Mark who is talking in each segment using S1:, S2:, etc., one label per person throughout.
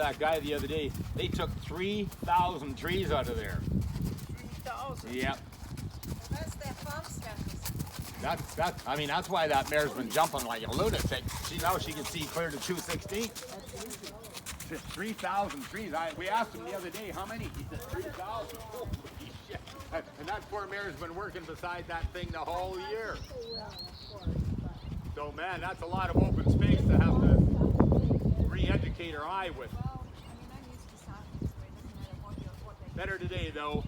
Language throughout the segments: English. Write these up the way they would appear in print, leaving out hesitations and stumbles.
S1: that guy the other day. They took 3,000 trees out of there.
S2: 3,000?
S1: Yep.
S2: That's that farm stuff.
S1: That's why that mare's been jumping like a lunatic. Now she can see clear to 216. 3,000 trees. We asked him the other day, how many? He said 3,000. Holy shit. And that poor mare's been working beside that thing the whole year. So man, that's a lot of open space to have to re-educate her eye with.
S2: Well, I'm used to something, so it doesn't matter what they
S1: Better today though.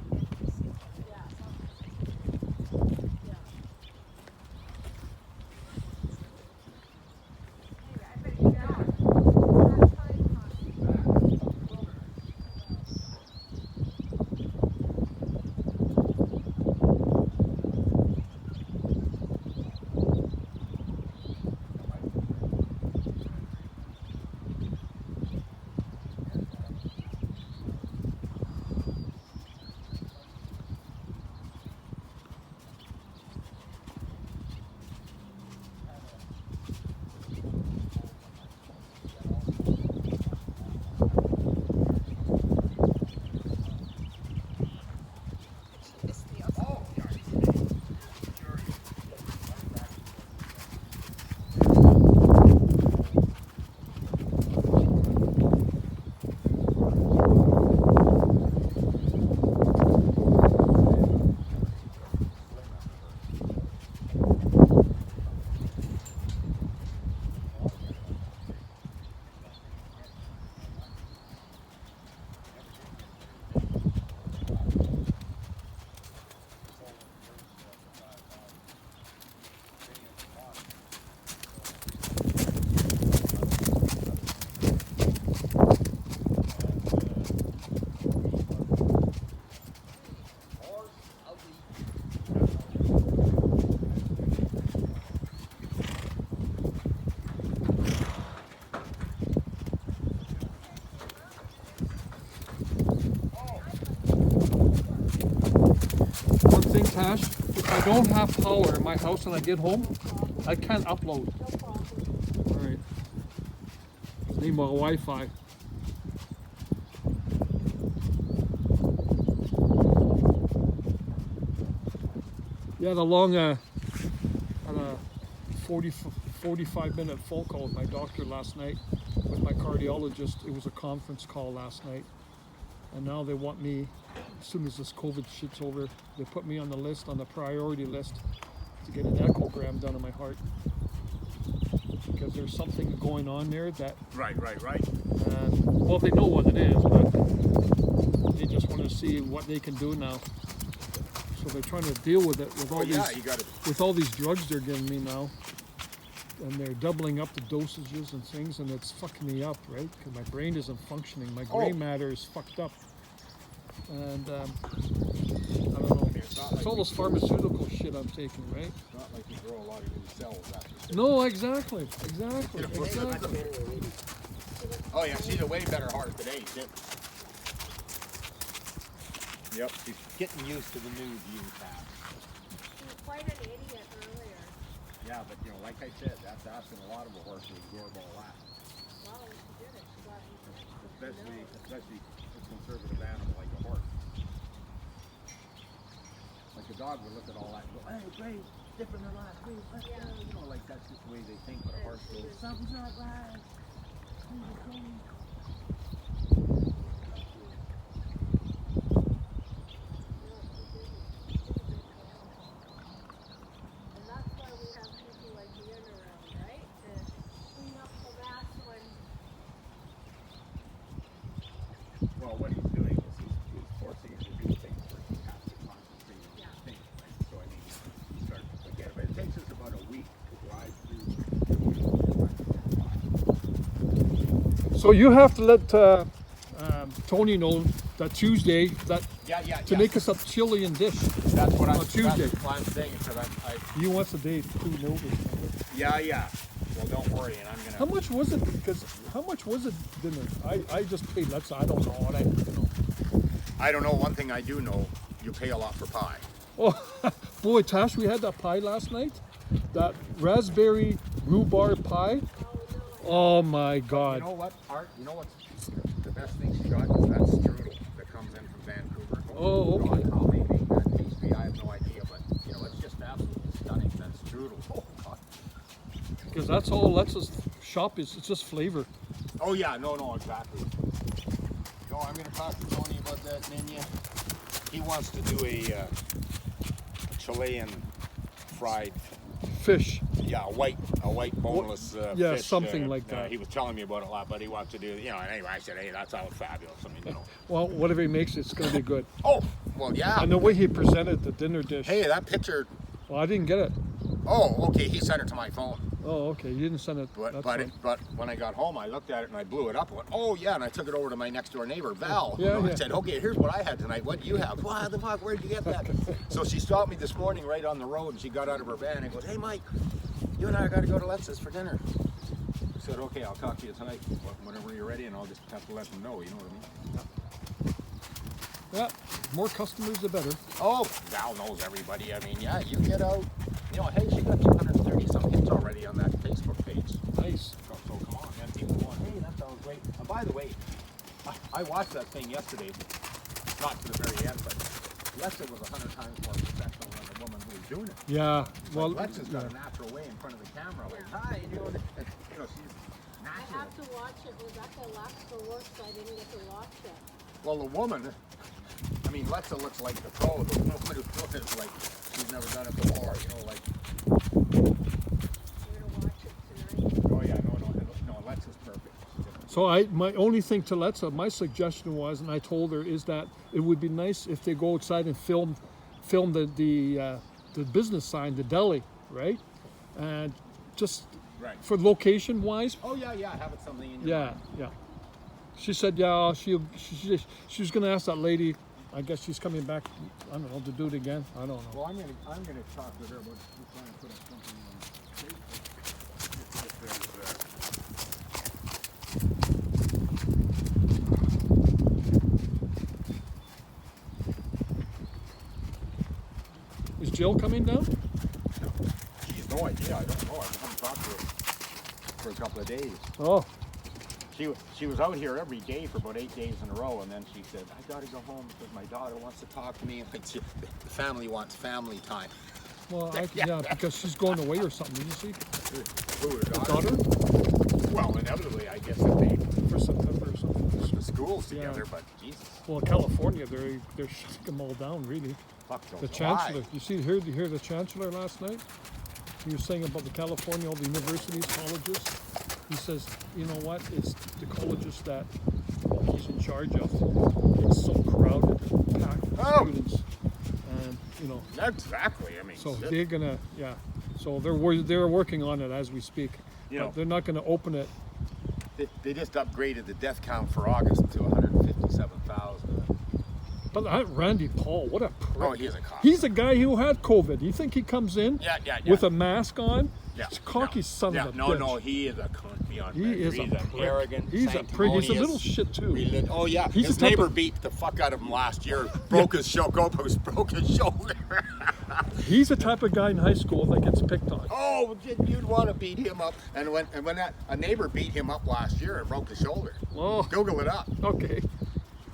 S3: Tash, if I don't have power in my house when I get home, I can't upload. Alright. Need more Wi-Fi. Yeah, the long had a 45-minute phone call with my doctor last night, with my cardiologist. It was a conference call last night. And now they want me, as soon as this COVID shit's over, they put me on the list, on the priority list, to get an echogram done on my heart. Because there's something going on there that...
S1: Right.
S3: Well, they know what it is, but they just want to see what they can do now. So they're trying to deal with it with all these drugs they're giving me now. And they're doubling up the dosages and things, and it's fucking me up, right? Because my brain isn't functioning. My gray matter is fucked up. And I don't know. It's all this pharmaceutical shit I'm taking, right?
S1: It's not like you grow a lot of new cells after.
S3: No, exactly.
S1: Oh yeah, she's a way better heart today, too. Yep, she's getting used to the new view path.
S2: She was quite an idiot earlier.
S1: Yeah, but like I said, that's asking a lot of a horse to absorb all that.
S2: Well, she did it. She got
S1: Especially a conservative animal like a horse. Like a dog would look at all that and go, hey, great, different than last week. Like that's just the way they think, but a horse goes, something's not right. Well, what he's doing is he's forcing her to do things where he has to concentrate on the thing. Right? So, he starts to forget. But it takes us about a week to drive through.
S3: So you have to let Tony know that Tuesday to make us a Chilean dish.
S1: That's what I'm
S3: Tuesday.
S1: That's what I'm saying.
S3: You want the day to notice.
S1: Yeah. Well, don't worry, and I'm gonna.
S3: How much was it? Because how much was it dinner? I just paid. I don't know what
S1: I don't know. One thing I do know, you pay a lot for pie.
S3: Oh, boy, Tash, we had that pie last night. That raspberry rhubarb pie. Oh my God.
S1: You know what, Art? You know what's the best thing she got is that strudel that comes in from Vancouver.
S3: Oh, okay.
S1: God, how they make that pastry, I have no idea, but you know, it's just absolutely stunning. That strudel. Oh God.
S3: Because that's all Alexa's shop is. It's just flavor.
S1: Oh yeah, no, exactly. No, I'm gonna talk to Tony about that menu. He wants to do a Chilean fried
S3: Fish.
S1: yeah, a white boneless
S3: yeah,
S1: fish.
S3: something like that.
S1: He was telling me about it a lot, but he wants to do, you know, and anyway, I said, hey, that sounds fabulous. I mean, you know.
S3: Well, whatever he makes, it's going to be good.
S1: Oh, well, yeah.
S3: And the way he presented the dinner dish.
S1: Hey, that picture.
S3: Well, I didn't get it.
S1: Oh, okay, he sent it to my phone.
S3: Oh, okay. You didn't send it.
S1: But when I got home, I looked at it and I blew it up. And went, oh yeah, and I took it over to my next door neighbor, Val.
S3: Yeah,
S1: I said, okay, here's what I had tonight. What do you have? What the fuck? Where'd you get that? So she stopped me this morning right on the road, and she got out of her van and goes, hey Mike, you and I got to go to Letz's for dinner. I said, okay, I'll talk to you tonight whenever you're ready, and I'll just have to let them know. You know what I mean?
S3: Yeah. More customers, the better.
S1: Oh, Val knows everybody. I mean, yeah, you get out. You know, hey, she got 230 some hits already on that Facebook page.
S3: Nice.
S1: So come on, man. People going, hey, that sounds great. And by the way, I watched that thing yesterday, not to the very end, but Lexa was 100 times more professional than the woman who was doing it.
S3: Yeah. Well,
S1: Like Lexa's got a natural way in front of the camera. Like, hi, you know, you know, she's
S2: I
S1: natural.
S2: have to watch it. Was at the last for work, so I didn't get to watch it.
S1: Well, the woman, I mean, Lexa looks like the pro. The woman who's doing it is like she's never done it before. You know, like.
S2: We're gonna watch it tonight.
S1: Oh yeah, no, Alexa's perfect.
S3: so my only thing to Letza, my suggestion was, and I told her, is that it would be nice if they go outside and film the business sign, the deli, right? And just
S1: Right.
S3: for location wise.
S1: Oh yeah, having something in your mind.
S3: Yeah. She said, yeah, she was gonna ask that lady. I guess she's coming back. I don't know, to do it again. I don't know.
S1: Well, I'm gonna talk with her about trying to put up something on Facebook.
S3: Is Jill coming down?
S1: She's no idea. I don't know. I haven't talked to her for a couple of days.
S3: Oh,
S1: She was out here every day for about 8 days in a row, and then she said, I gotta go home because my daughter wants to talk to me. The family wants family time.
S3: well, yeah, because she's going away or something. Did you see?
S1: Who, her
S3: The
S1: daughter?
S3: daughter
S1: Well, inevitably, I guess if they
S3: for September or something.
S1: put the schools
S3: Yeah.
S1: together, but Jesus,
S3: Well, California, they're shutting them all down, really.
S1: fuck knows
S3: The
S1: why.
S3: chancellor. You hear the chancellor last night? He was saying about the California, all the universities, colleges. He says, you know what? It's the colleges that he's in charge of. It's so crowded, packed with
S1: Oh.
S3: students, and you know.
S1: Exactly. I mean,
S3: So
S1: shit.
S3: they're gonna, yeah. So they're working on it as we speak.
S1: You
S3: But
S1: know.
S3: they're not gonna open it.
S1: They just upgraded the death count for August to 157,000.
S3: But Randy Paul, what a prick.
S1: Oh, he's a cock.
S3: He's a guy who had COVID. You think he comes in
S1: Yeah.
S3: with a mask on?
S1: Yeah.
S3: He's a cocky son of a bitch.
S1: No, he is a cunt beyond
S3: He
S1: measure.
S3: is
S1: He's
S3: a
S1: an
S3: prick.
S1: arrogant,
S3: He's a prick. He's a little shit too.
S1: Oh yeah,
S3: He's
S1: his
S3: the type
S1: neighbor
S3: of-
S1: beat the fuck out of him last year. Broke his shoulder.
S3: He's the type of guy in high school that gets picked on.
S1: Oh, you'd want to beat him up. And when a neighbor beat him up last year and broke his shoulder.
S3: Oh,
S1: Google it up.
S3: okay.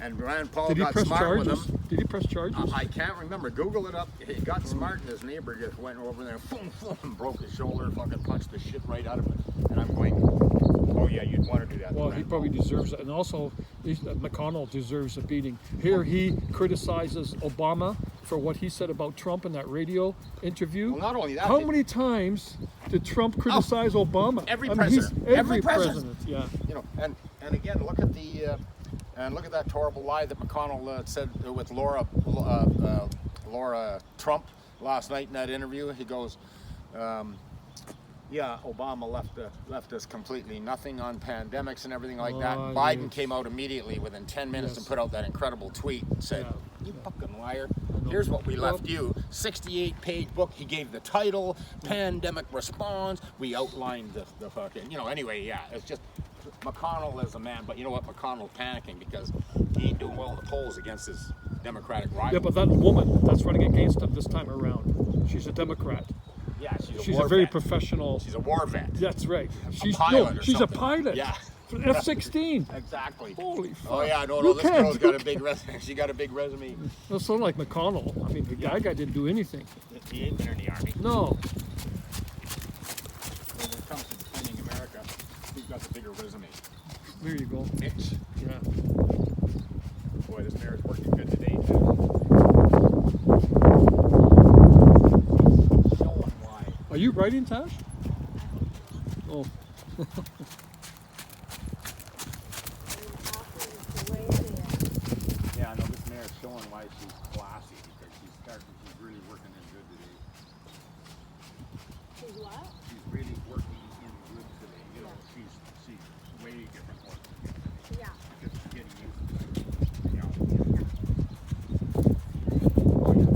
S1: And Rand Paul
S3: Did he
S1: got
S3: press
S1: smart
S3: charges?
S1: with him.
S3: Did he press charges?
S1: I can't remember. Google it up. He got smart, and his neighbor just went over there, boom, boom, and broke his shoulder, fucking punched the shit right out of it. And I'm going, oh yeah, you'd want to do that. to
S3: Well, he
S1: Rand
S3: probably
S1: Paul.
S3: deserves it. And also, McConnell deserves a beating. Here he criticizes Obama for what he said about Trump in that radio interview.
S1: Well, not only that,
S3: How many times did Trump criticize Obama?
S1: every
S3: I mean, he's-
S1: president.
S3: Every
S1: Every president.
S3: yeah.
S1: You know, and again, look at the look at that horrible lie that McConnell said with Laura Trump last night in that interview. He goes, yeah, Obama left us completely nothing on pandemics and everything like that.
S3: Oh,
S1: Biden
S3: yes.
S1: came out immediately within 10 minutes
S3: Yes.
S1: and put out that incredible tweet and said,
S3: Yeah.
S1: you fucking liar.
S3: know.
S1: Here's what we left
S3: Well-
S1: you. 68-page book. He gave the title, Pandemic Response. We outlined the fucking, you know, anyway, yeah, it's just, McConnell is a man, but you know what? McConnell's panicking because he ain't doing well in the polls against his Democratic rival.
S3: Yeah, but that woman that's running against him this time around, she's a Democrat.
S1: Yeah,
S3: She's
S1: war
S3: a very
S1: vet.
S3: professional.
S1: She's a war vet.
S3: That's right. She's
S1: pilot or
S3: she's a
S1: something.
S3: pilot.
S1: Yeah.
S3: F-16.
S1: Exactly.
S3: Holy fuck.
S1: Oh yeah, no,
S3: You
S1: this
S3: can't
S1: girl's
S3: do-
S1: got a big resume. She got a big resume.
S3: That sound like McConnell. I mean, the guy didn't do anything.
S1: He ain't been in the army.
S3: No.
S1: When it comes to defending America, he's got the bigger resume.
S3: There you go.
S1: Mitch.
S3: Yeah.
S1: Boy, this mayor's working good today. Too. Showing why.
S3: Are you writing, Tash? Oh.
S1: Yeah, I know this mayor's showing why she's classy because she's really working in good today.
S2: She's what?
S1: She's really working in good today. You know, she's way different working
S2: Yeah.
S1: because she's getting used to it. You know. Oh yeah.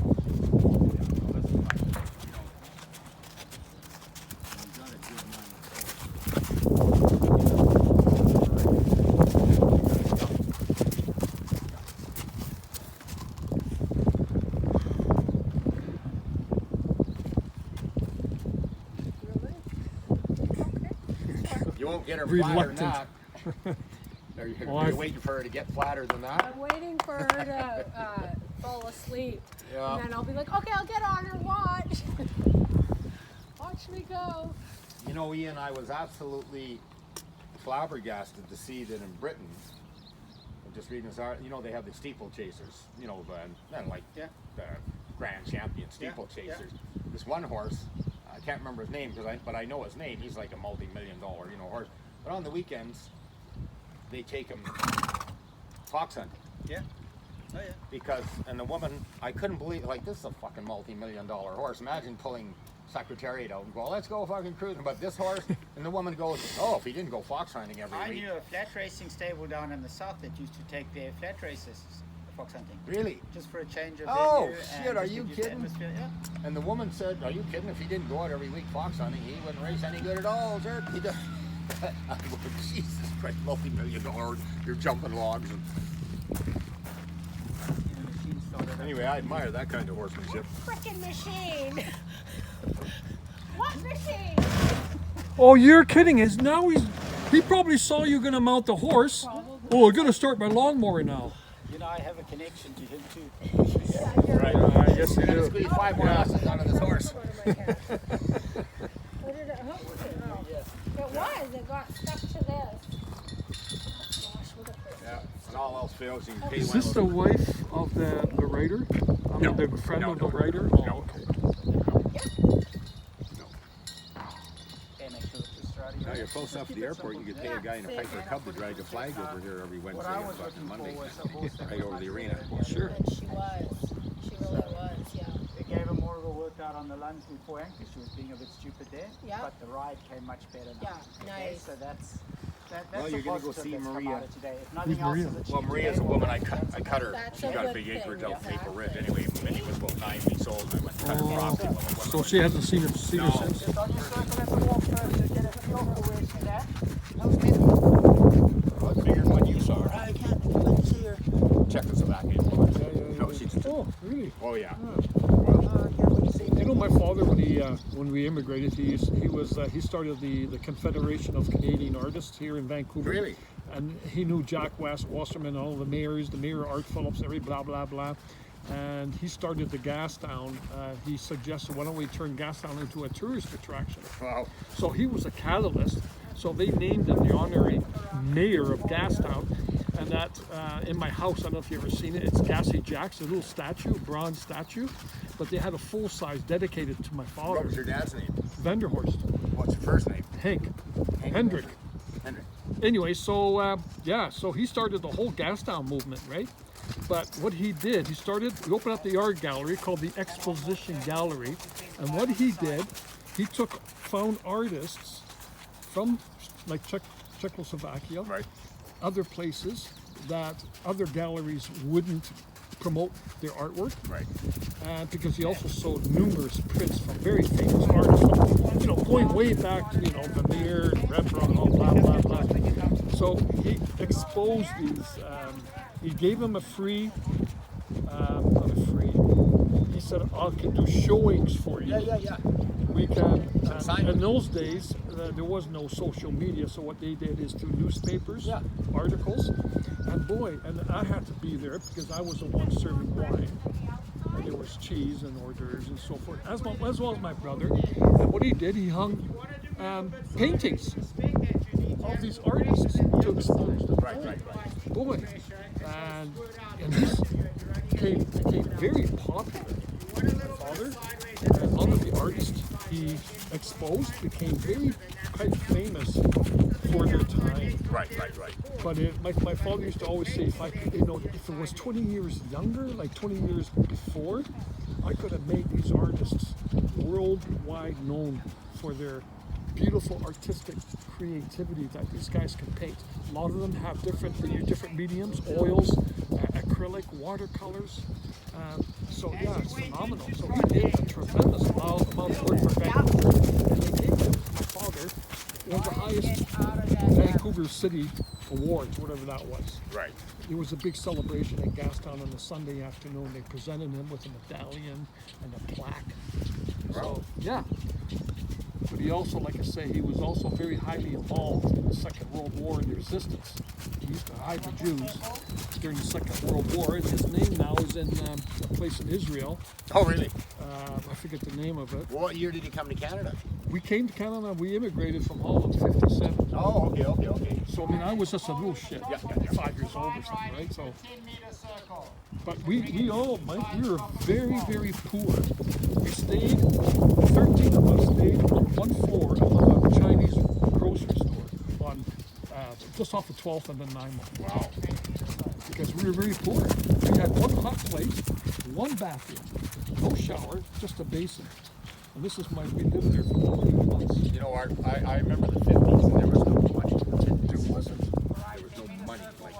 S1: Yeah, no, that's fine. You know. You've got a good mind. You won't get her flatter than that. Are you
S3: Well,
S1: waiting for her to get flatter than that?
S2: I'm waiting for her to fall asleep.
S1: Yeah.
S2: And then I'll be like, okay, I'll get on her watch. Watch me go.
S1: You know, Ian, I was absolutely flabbergasted to see that in Britain, I'm just reading this article, you know, they have the steeplechasers, you know, like the grand champion steeplechasers. This one horse, I can't remember his name, but I know his name. He's like a multi-million-dollar, horse. But on the weekends, they take him fox hunting.
S4: Yeah. Oh yeah.
S1: Because, and the woman, I couldn't believe, like, this is a fucking multi-million-dollar horse. Imagine pulling Secretariat out and go, let's go fucking cruising. But this horse, and the woman goes, oh, if he didn't go fox hunting every
S4: I
S1: week.
S4: knew a flat racing stable down in the south that used to take their flat races fox hunting.
S1: Really?
S4: Just for a change of
S1: Oh,
S4: venue
S1: shit,
S4: and
S1: are
S4: just
S1: you
S4: to give the
S1: kidding?
S4: atmosphere- Yeah.
S1: And the woman said, are you kidding? If he didn't go out every week fox hunting, he wouldn't race any good at all, sir. He does. I go, Jesus Christ, multi-million-dollar, you're jumping logs. And...
S4: The machine started up.
S1: Anyway, I admire that kind of horsemanship.
S2: Frickin' machine. What machine?
S3: Oh, you're kidding. He probably saw you gonna mount the horse. Oh, I'm gonna start my lawnmower now.
S4: You know, I have a connection to him too.
S1: Right.
S3: Yes, you
S1: You're gonna
S3: do.
S1: squeeze 5 more lessons out of this horse.
S2: What did it hook to? It was. It got stuck to this. Gosh, what a
S1: Yeah. And all else fails, you can pay
S3: Is
S1: one
S3: this
S1: of
S3: the
S1: those.
S3: wife of the writer? I mean,
S1: No.
S3: the friend
S1: No,
S3: of the
S1: no.
S3: writer?
S1: No.
S3: Oh, okay.
S4: Okay, make sure it's just right.
S1: Now you're close enough to the airport, you could pay a guy in a Piper Cub to drag the flag over here every
S4: What
S1: Wednesday
S4: I
S1: and
S4: was
S1: fucking
S4: looking
S1: Monday.
S4: for was a horse that
S1: Right
S4: was
S1: over the
S4: like
S1: arena.
S4: that.
S3: Sure.
S2: And she was. She really was, yeah.
S4: They gave her more of a workout on the lunge before because she was being a bit stupid there.
S2: Yeah.
S4: But the ride came much better now.
S2: Yeah,
S4: Okay,
S2: nice.
S4: so that's
S1: Well,
S4: a
S1: you're gonna go
S4: positive
S1: see
S4: that's come
S1: Maria.
S4: out of today. If nothing
S3: Who's
S4: else
S3: Maria?
S4: is achieved
S1: Well, Maria's a
S4: today,
S1: woman,
S4: well,
S1: I cut her.
S2: That's
S1: She
S2: a
S1: got a
S2: good
S1: big acreage
S2: thing,
S1: out in Maple Ridge.
S2: exactly.
S1: Anyway, Minnie was about 9 weeks old and I went and cut her property.
S3: Oh, so she hasn't seen her since?
S4: Just on your circle at the walk first to get a feel for where she's at.
S1: I figured when you saw her, I can't see her. Czechoslovakian woman. No, she's.
S3: Oh, really?
S1: Oh, yeah.
S3: You know, my father, when we immigrated, he started the Confederation of Canadian Artists here in Vancouver.
S1: Really?
S3: And he knew Jack Wasserman, all the mayors, the mayor Art Phillips, every blah blah blah. And he started the Gastown. He suggested, why don't we turn Gastown into a tourist attraction?
S1: Wow.
S3: So he was a catalyst. So they named him the honorary mayor of Gastown. And that in my house, I don't know if you've ever seen it, it's Gassy Jack's, a little statue, a bronze statue. But they had a full size dedicated to my
S1: What
S3: father,
S1: was your dad's name?
S3: Vanderhorst,
S1: What's your first name?
S3: Hank, Hendrik.
S1: Hendrik.
S3: Anyway, so so he started the whole Gastown movement, right? But what he did, he opened up the art gallery called the Exposition Gallery. And what he did, he found artists from like Czechoslovakia,
S1: Right.
S3: other places that other galleries wouldn't promote their artwork.
S1: Right.
S3: And because he also sold numerous prints from very famous artists, going way back to, Vermeer, Rembrandt, all blah, blah, blah. So he exposed these, he gave them a free, not a free, he said, I can do showings for you.
S1: Yeah.
S3: We can,
S1: Consignment.
S3: in those days, there was no social media, so what they did is through newspapers,
S1: Yeah.
S3: articles, and boy, and I had to be there because I was the one serving wine, and there was cheese and hors d'oeuvres and so forth, as well as my brother. And what he did, he hung paintings of these artists to expose them.
S1: Right.
S3: Boy, and this became very popular. My father and a lot of the artists he exposed became very quite famous for their time.
S1: Right.
S3: But my father used to always say, if it was 20 years younger, like 20 years before, I could have made these artists worldwide known for their beautiful artistic creativity that these guys can paint. A lot of them have different mediums, oils, acrylic, watercolors. So yeah, it's phenomenal. So he did a tremendous amount of work for Vancouver. And they gave him, my father, one of the highest Vancouver City awards, whatever that was.
S1: Right.
S3: It was a big celebration at Gastown on a Sunday afternoon. They presented him with a medallion and a plaque. So yeah. But he also, like I say, he was also very highly involved in the Second World War and the resistance. He used to hide the Jews during the Second World War, and his name now is in a place in Israel.
S1: Oh, really?
S3: I forget the name of it.
S1: What year did he come to Canada?
S3: We came to Canada, we immigrated from Holland in 57.
S1: Oh, okay.
S3: So, I mean, I was just a little shit,
S1: Yeah.
S3: 5 years old or something, right? So, but we all, Mike, we were very, very poor. We stayed, 13 of us stayed on one floor of a Chinese grocery store on just off the 12th and the 9th.
S1: Wow.
S3: Because we were very poor. We had one hot plate, one bathroom, no shower, just a basin. And this is we lived there for 8 months.
S1: You know, Art, I remember the 50s and there was no money. There wasn't. There was no money. Like,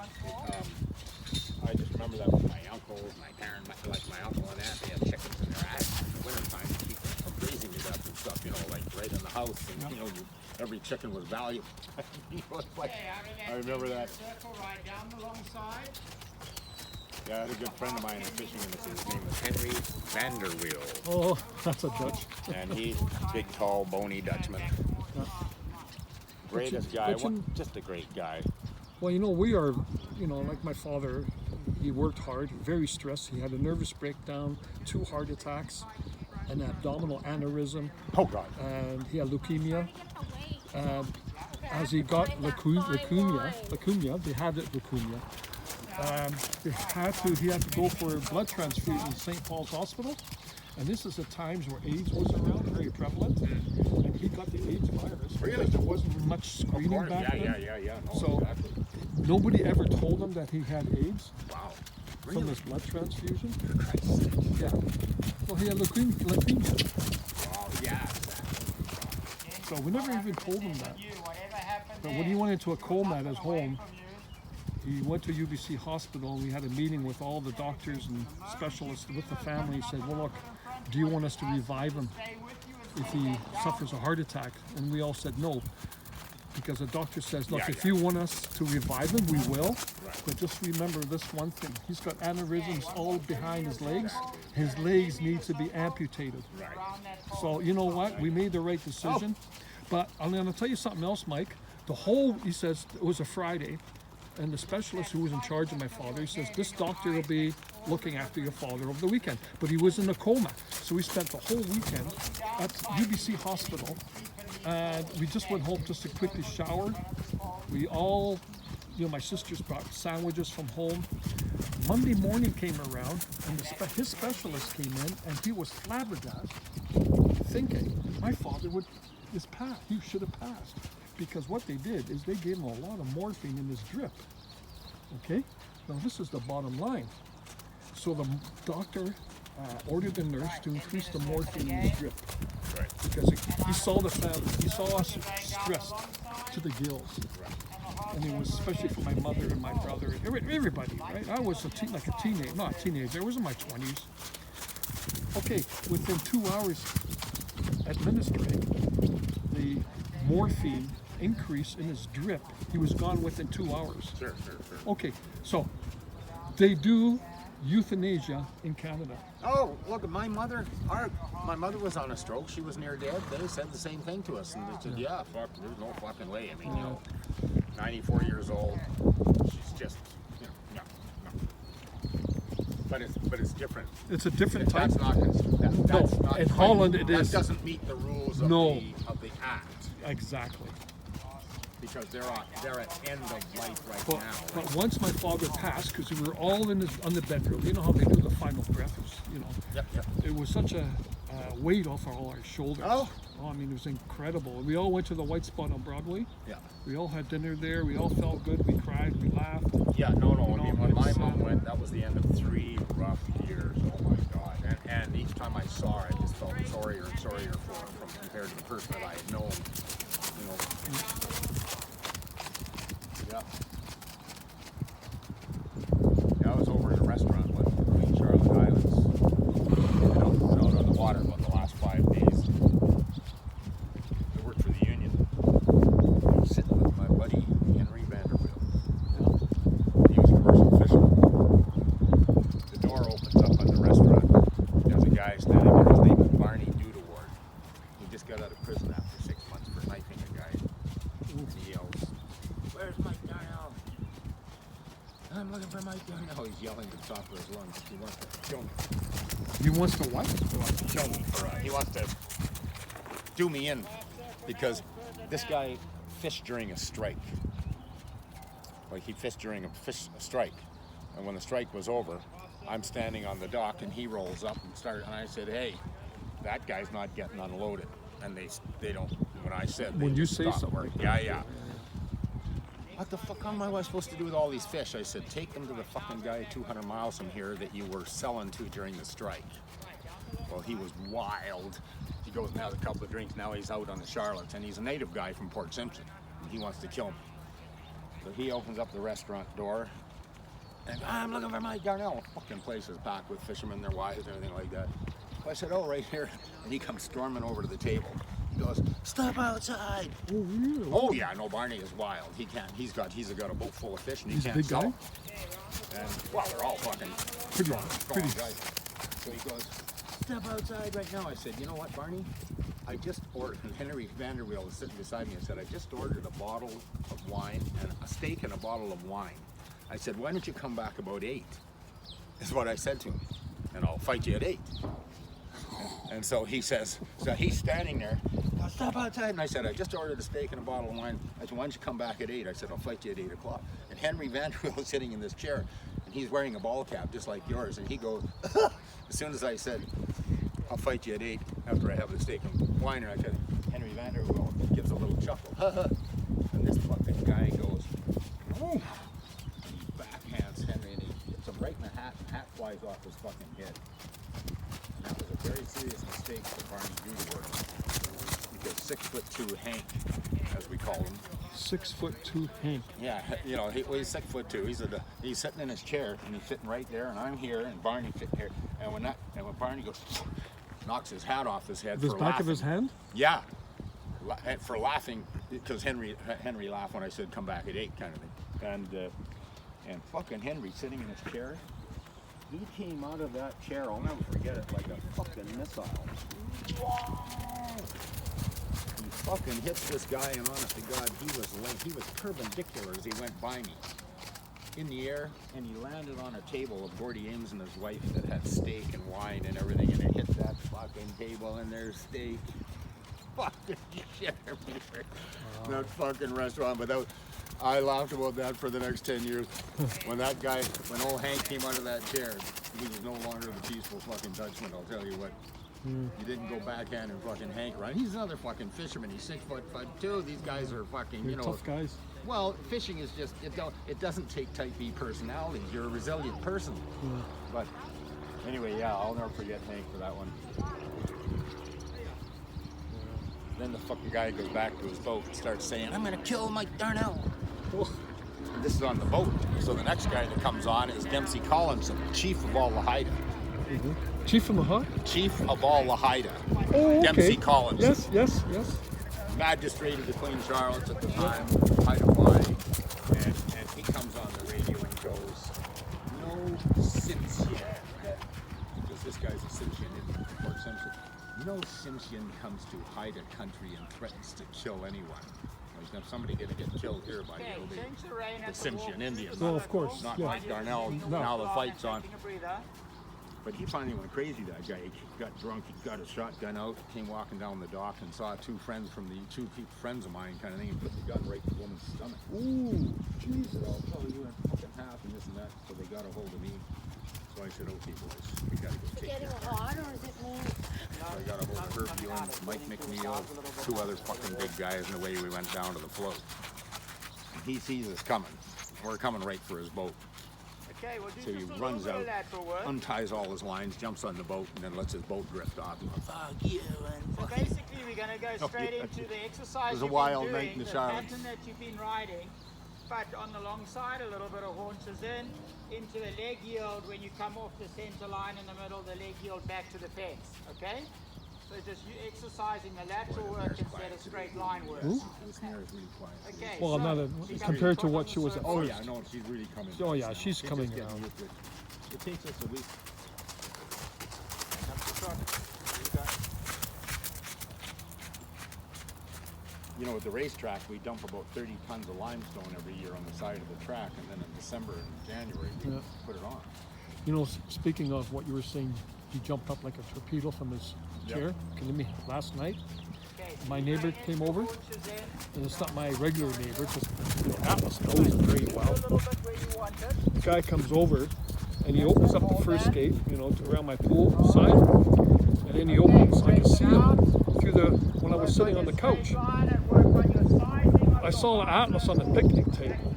S1: I just remember that with my uncles, my parents, like my uncle and aunt, they had chickens in their attic in the wintertime to keep them from freezing to death and stuff, you know, like right in the house. And, you know, every chicken was valuable. You know, it's like, I remember that.
S4: Circle right down the long side.
S1: Yeah, I had a good friend of mine in the fishing industry. His name was Henry Vanderweel.
S3: Oh, that's a Dutch.
S1: And he's a big, tall, bony Dutchman. Greatest guy. Just a great guy.
S3: Well, you know, we are, you know, like my father, he worked hard, very stressed. He had a nervous breakdown, 2 heart attacks, an abdominal aneurysm,
S1: Oh, God.
S3: and he had leukemia. As he got leukemia, they had it leukemia. He had to go for a blood transfusion in St. Paul's Hospital. And this is the times where AIDS was around, very prevalent. And he got the AIDS virus because there wasn't much screening back then.
S1: Yeah. No,
S3: So
S1: exactly.
S3: nobody ever told him that he had AIDS
S1: Wow.
S3: from this blood transfusion.
S1: Christ.
S3: Yeah. Well, he had leukemia.
S1: Wow, yeah.
S3: So we never even told him that.
S4: Whatever happened
S3: But when he went into a coma at his home, he went to UBC Hospital and we had a meeting with all the doctors and specialists with the family. He said, well, look, do you want us to revive him if he suffers a heart attack? And we all said no, because the doctor says, look, if you want us to revive him, we will. But just remember this one thing. He's got aneurysms all behind his legs. His legs need to be amputated. So you know what? We made the right decision. But I'm going to tell you something else, Mike. He says, it was a Friday. And the specialist who was in charge of my father, he says, this doctor will be looking after your father over the weekend. But he was in a coma. So we spent the whole weekend at UBC Hospital. And we just went home just to quickly shower. We all, my sisters brought sandwiches from home. Monday morning came around and his specialist came in and he was flabbergasted, thinking my father he should have passed. Because what they did is they gave him a lot of morphine in his drip. Okay? Now this is the bottom line. So the doctor ordered the nurse to increase the morphine in his drip.
S1: Right.
S3: Because he saw the family, he saw us stressed to the gills. And it was especially for my mother and my brother and everybody, right? I was not a teenager, I was in my 20s. Okay, within 2 hours administering the morphine increase in his drip, he was gone within 2 hours.
S1: Sure.
S3: Okay, so they do euthanasia in Canada.
S1: Oh, look, my mother was on a stroke. She was near dead. They said the same thing to us, and they said, "Yeah, fuck, there's no fucking way." I mean, 94 years old. She's just, no. But it's different.
S3: It's a different type.
S1: That's not. That's not.
S3: In Holland it
S1: that
S3: is.
S1: doesn't meet the rules of the act.
S3: Exactly.
S1: Because they're at end of life right
S3: But,
S1: now.
S3: but once my father passed, because we were all on the bedroom, you know how they do the final breath,
S1: Yep.
S3: it was such a weight off all our shoulders.
S1: Oh.
S3: I mean, it was incredible. We all went to the White Spot on Broadway.
S1: Yeah.
S3: We all had dinner there. We all felt good. We cried. We laughed.
S1: Yeah, no. I mean, when my
S3: it's,
S1: mom went, that was the end of 3 rough years. Oh my God! And each time I saw her, I just felt sorrier for her compared to the person that I had known. Yeah. Yeah, I was over in a restaurant with Queen Charlotte Islands. Out on the water about the last 5 days. I worked for the union. I was sitting with my buddy Henry Vanderbilt. He was a commercial fisherman. The door opens up on the restaurant. There's a guy standing there. His name is Barney Dudaward. He just got out of prison after 6 months for knifing a guy. He yells, "Where's Mike Darnell? I'm looking for Mike Darnell." He's yelling at the top of his lungs. He wants to kill me.
S3: He wants to what?
S1: He wants to kill me. He wants to do me in because this guy fished during a strike. Like he fished during a strike. And when the strike was over, I'm standing on the dock and he rolls up and I said, "Hey, that guy's not getting unloaded." And they don't, when I said,
S3: When
S1: they
S3: you
S1: just
S3: say
S1: stopped
S3: something
S1: working.
S3: like that.
S1: Yeah. What the fuck am I supposed to do with all these fish? I said, take them to the fucking guy 200 miles from here that you were selling to during the strike. Well, he was wild. He goes and has a couple of drinks. Now he's out on the Charlottes, and he's a native guy from Port Simpson. And he wants to kill me. So he opens up the restaurant door, and I'm looking for Mike Darnell. Fucking place is packed with fishermen, their wives, and everything like that. So I said, "Oh, right here." And he comes storming over to the table. He goes, "Step outside."
S3: Oh, really?
S1: Oh yeah, no, Barney is wild. He can't. He's got a boat full of fish, and he
S3: He's a
S1: can't
S3: big
S1: sell
S3: guy?
S1: them. And well, they're all fucking strong guys. So he goes, "Step outside right now." I said, "You know what, Barney? I just ordered." And Henry Vanderweel was sitting beside me. I said, "I just ordered a bottle of wine and a steak and a bottle of wine." I said, "Why don't you come back about 8?" Is what I said to him, and I'll fight you at 8. And so he says, so he's standing there, "Well, step outside." And I said, "I just ordered a steak and a bottle of wine." I said, "Why don't you come back at 8? I said, "I'll fight you at 8 o'clock. And Henry Vanderweel is sitting in this chair, and he's wearing a ball cap just like yours. And he goes, as soon as I said, "I'll fight you at 8 after I have the steak and wine," and I said, Henry Vanderweel gives a little chuckle. And this fucking guy goes, "Ooh." And he backhands Henry, and he hits him right in the hat, and hat flies off his fucking head. And that was a very serious mistake for Barney Dudaward, because 6'2" Hank, as we call him.
S3: 6'2" Hank.
S1: Yeah, he's 6'2". He's sitting in his chair, and he's sitting right there, and I'm here, and Barney's sitting here. And when Barney goes, knocks his hat off his head
S3: The
S1: for
S3: back
S1: laughing.
S3: of his hand?
S1: Yeah, for laughing, because Henry laughed when I said come back at 8 kind of thing. And fucking Henry sitting in his chair, he came out of that chair, I'll never forget it, like a fucking missile. He fucking hits this guy, and honest to God, he was perpendicular as he went by me in the air, and he landed on a table of Gordy Ames and his wife that had steak and wine and everything, and it hit that fucking table, and there's steak. Fucking shit everywhere. That fucking restaurant, but I laughed about that for the next 10 years. When old Hank came out of that chair, he was no longer the peaceful fucking Dutchman, I'll tell you what. You didn't go backhand and fucking Hank, right? He's another fucking fisherman. He's 6'2". These guys are fucking,
S3: Tough guys.
S1: Well, fishing is just, it doesn't take type B personalities. You're a resilient person.
S3: Yeah.
S1: But anyway, yeah, I'll never forget Hank for that one. Then the fucking guy goes back to his boat and starts saying, "I'm gonna kill Mike Darnell." This is on the boat. So the next guy that comes on is Dempsey Collinson, chief of all Lahaida.
S3: Mm-hmm. Chief of the Hut?
S1: Chief of all Lahaida.
S3: Oh, okay.
S1: Dempsey Collinson.
S3: Yes.
S1: Magistrate of the Queen Charlottes at the time, Haida Hawaii. And he comes on the radio and goes, "No sense Because this guy's a Tsimshian Indian, Fort Simpson. No Tsimshian comes to hide a country and threatens to kill anyone. There's somebody going to get killed here by
S4: Okay,
S1: the
S4: change the rain at the
S1: Tsimshian Indians.
S3: Well, of course,
S1: Not
S3: yeah.
S1: Mike Darnell.
S3: No.
S1: Now the fight's on.
S4: Taking a breather.
S1: But he finally went crazy, that guy. He got drunk, he got a shotgun out, came walking down the dock and saw two friends of mine kind of thing, and put the gun right in the woman's stomach.
S3: Ooh,
S1: Jesus, I'll tell you in fucking half and this and that. So they got a hold of me. So I said, okay boys, we gotta go take
S2: Getting
S1: care.
S2: hot, or is it more?
S1: So I got a hold of Herb Ewan, Mike McNeil, two other fucking big guys, and away we went down to the float. And he sees us coming. We're coming right for his boat.
S4: Okay, we'll do
S1: So he
S4: just a
S1: runs
S4: little
S1: out,
S4: bit of lateral work.
S1: unties all his lines, jumps on the boat, and then lets his boat drift off. And fuck you, and
S4: So
S1: fuck
S4: basically, we're going to go straight
S1: yeah.
S4: into the exercise
S1: It was a
S4: you've
S1: wild
S4: been
S1: night
S4: doing,
S1: in the
S4: the
S1: shower.
S4: pattern that you've been riding, but on the long side, a little bit of haunches into the leg yield when you come off the center line in the middle, the leg yield back to the fence, okay? So just you exercising the lateral work instead of straight line work.
S3: Ooh.
S1: This mare's really quiet.
S4: Okay,
S3: Well,
S4: so
S3: not
S4: she comes
S3: compared to
S4: across
S3: what
S4: on
S3: she
S4: the
S3: was at
S4: surface.
S1: Oh
S3: first.
S1: yeah, no, she's really coming.
S3: Oh,
S1: back
S3: yeah,
S1: now.
S3: she's
S1: just
S3: coming
S1: getting
S3: around.
S1: used to it. It takes us a week. You know, at the racetrack, we dump about 30 tons of limestone every year on the side of the track, and then in December and January, we
S3: Yeah.
S1: put it on.
S3: You know, speaking of what you were saying, he jumped up like a torpedo from his chair. Can you me last night?
S4: Okay, so
S3: My
S4: you're
S3: neighbor
S4: going
S3: came
S4: into
S3: over,
S4: haunches in,
S3: and it's not my regular neighbor, because Atlas knows him very
S4: a
S3: well.
S4: little bit where you want it.
S3: The guy comes over, and he opens up the first gate, you know, to around my pool side, and then he opens. I can see him through when I was sitting on the couch. I saw an Atlas on the picnic table.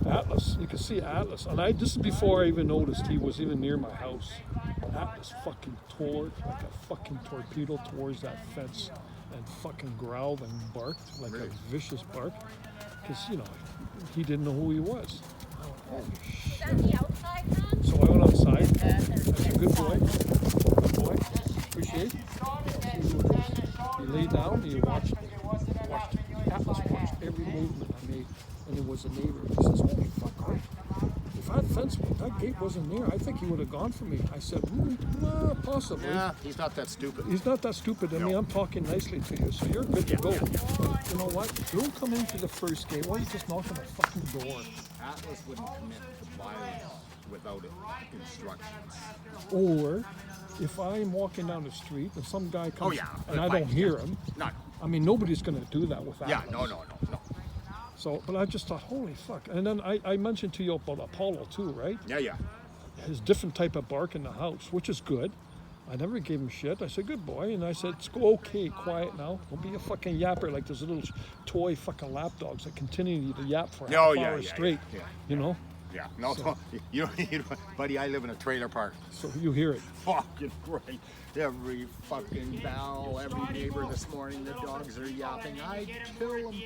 S3: Atlas, you can see Atlas, and this is before I even noticed he was even near my house. Atlas fucking tore like a fucking torpedo towards that fence, and fucking growled and barked like
S1: Really?
S3: a vicious bark, because you know he didn't know who he was. Holy shit!
S2: Is that the outside one?
S3: So I went outside. That's a good boy. Good boy. Appreciate it. He laid down. He watched Atlas watched every movement I made, and it was a neighbor. He says, "Holy fuck, Greg. If that gate wasn't there, I think he would have gone for me." I said, well, possibly.
S1: Yeah, he's not that stupid.
S3: He's not that stupid. I mean,
S1: No.
S3: I'm talking nicely to you, so you're good to go. But you know what? Don't come into the first gate. Why don't you just knock on the fucking door?
S1: Atlas wouldn't commit to violence without instructions.
S3: Or if I'm walking down the street and some guy comes
S1: yeah,
S3: and I don't hear him,
S1: No.
S3: I mean, nobody's going to do that with Atlas.
S1: Yeah, no.
S3: So, but I just thought, holy fuck. And then I mentioned to you about Apollo too, right?
S1: Yeah.
S3: His different type of bark in the house, which is good. I never gave him shit. I said, good boy. And I said, it's okay, quiet now. Don't be a fucking yapper like those little toy fucking lapdogs that continue to yap for half an hour straight.
S1: Yeah.
S3: You know?
S1: Yeah, no, you buddy, I live in a trailer park.
S3: So you hear it.
S1: Fucking great. Every fucking bow, every neighbor this morning, the dogs are yapping. I kill them.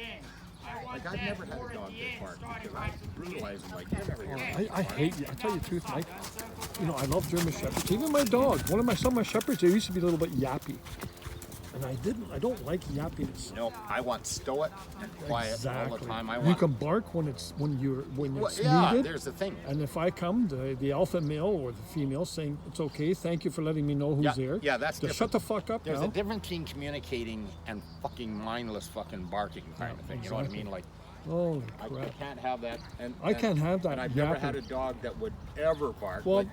S1: Like, I've never had a dog that bark because I brutalize them like you never hear.
S3: I hate you. I tell you the truth, Mike. You know, I love German Shepherds. Even my dog, some of my Shepherds, they used to be a little bit yappy. And I don't like yappiness.
S1: No, I want stoic and quiet all the time. I want.
S3: You can bark when it's
S1: Well,
S3: needed.
S1: there's the thing.
S3: And if I come, the alpha male or the female saying, it's okay, thank you for letting me know who's there.
S1: Yeah, that's
S3: Just
S1: different.
S3: shut the fuck up
S1: There's
S3: now.
S1: a difference between communicating and fucking mindless fucking barking kind of thing. You know what I mean? Like,
S3: Holy
S1: I
S3: crap.
S1: can't have that. And
S3: I can't have that
S1: And I've never
S3: yapping.
S1: had a dog that would ever bark.
S3: Well-
S1: Like,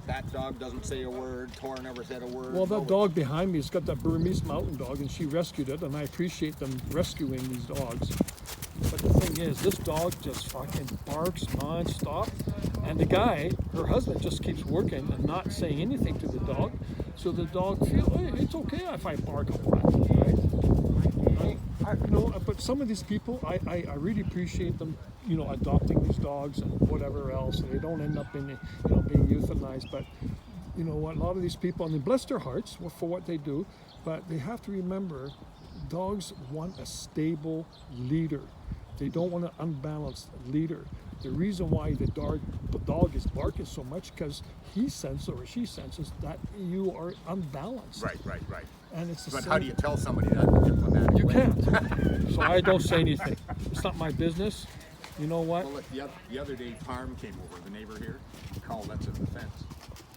S1: that dog doesn't say a word. Tor never said a word.
S3: Well, that
S1: Nobody.
S3: dog behind me has got that Burmese mountain dog, and she rescued it, and I appreciate them rescuing these dogs. But the thing is, this dog just fucking barks non-stop, and the guy, her husband, just keeps working and not saying anything to the dog, so the dog feels, hey, it's okay if I bark a lot, right? But some of these people, I really appreciate them, you know, adopting these dogs and whatever else, and they don't end up being euthanized. But you know what? A lot of these people, and they bless their hearts for what they do, but they have to remember, dogs want a stable leader. They don't want an unbalanced leader. The reason why the dog is barking so much because he senses or she senses that you are unbalanced.
S1: Right.
S3: And it's the
S1: But
S3: same.
S1: how do you tell somebody that in a diplomatic
S3: You
S1: way?
S3: can't. So I don't say anything. It's not my business. You know what?
S1: Well, look, the other day, Parm came over, the neighbor here, called us at the fence.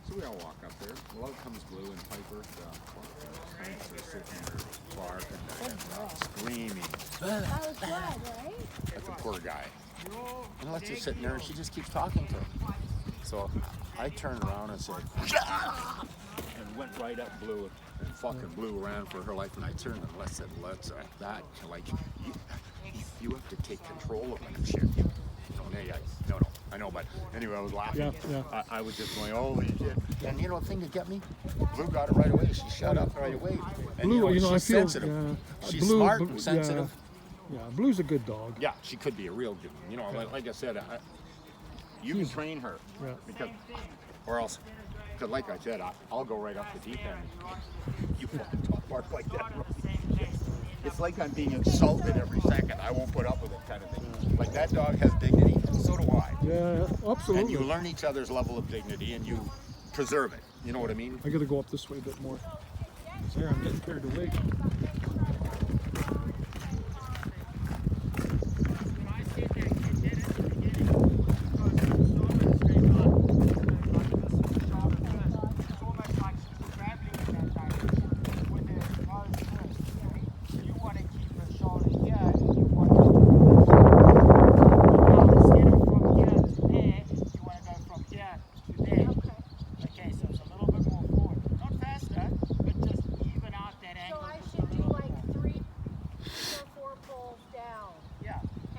S1: So we all walk up there. Well, out comes Blue and Piper. The parents are sitting there, Clark, and screaming.
S2: That was good, right?
S1: At the poor guy. And Lex is sitting there, and she just keeps talking to him. So I turned around and said, and went right up Blue, and fucking Blue ran for her life. And I turned and Lex said, "Let's that like you have to take control of it and shit." No, I know, but anyway, I was laughing.
S3: Yeah.
S1: I was just going, holy shit. And you know the thing that get me? Blue got it right away. She shut up right away. And
S3: Blue,
S1: she's
S3: I feel
S1: sensitive. She's
S3: Blue,
S1: smart and sensitive.
S3: Yeah, Blue's a good dog.
S1: Yeah, she could be a real good. Like I said, you can train her.
S3: Yeah.
S1: Because, or else, because like I said, I'll go right up the deep end. You fucking talk bark like that. It's like I'm being insulted every second. I won't put up with it, kind of thing. Like that dog has dignity, so do I.
S3: Yeah, absolutely.
S1: And you learn each other's level of dignity, and you preserve it. You know what I mean?
S3: I gotta go up this way a bit more. Sorry, I'm getting carried away.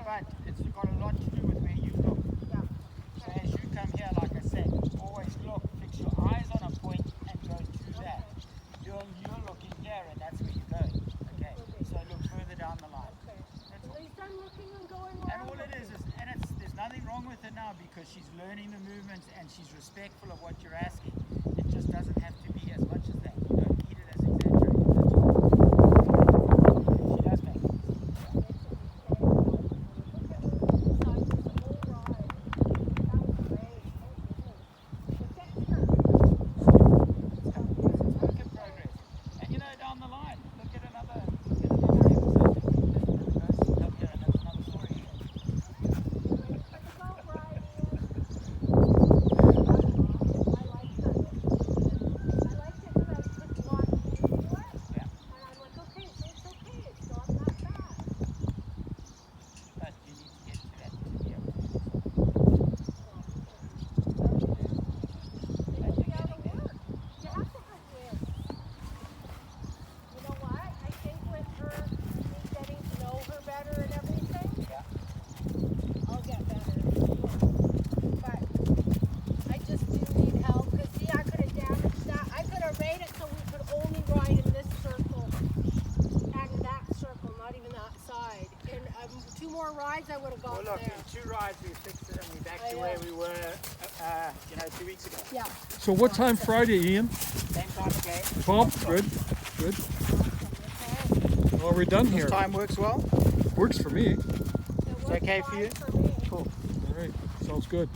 S4: But it's got a lot to do with where you look.
S2: Yeah.
S4: So as you come here, like I said, always look, fix your eyes on a point and go to that. You're looking here and that's where you're going. Okay. So look further down the line.
S2: Okay.
S4: That's
S2: At
S4: all.
S2: least I'm looking and going
S4: And
S2: around.
S4: all it is, there's nothing wrong with it now because she's learning the movements and she's respectful of what you're asking. It just doesn't have to be as much as that. You don't need it as exaggerated. That's all. She does make it. Work in progress. And down the line, look at another episode. Up here, and that's another story. But you need to get to that video.
S2: I'll get better. But I just do need help because see, I could have damaged that. I could have made it so we could only ride in this circle and that circle, not even that side. And 2 more rides, I would have
S4: Well,
S2: gone
S4: look,
S2: there.
S4: in 2 rides we fixed it and we're back to
S2: Yeah.
S4: where we were, 2 weeks ago.
S2: Yeah.
S3: So what time Friday, Ian?
S4: Same time again.
S3: 12? Good.
S2: Okay.
S3: Well, we're done here.
S4: This time works well.
S3: Works for me.
S2: It was
S4: okay for you?
S2: fine for me.
S4: Cool.
S3: All right, sounds good.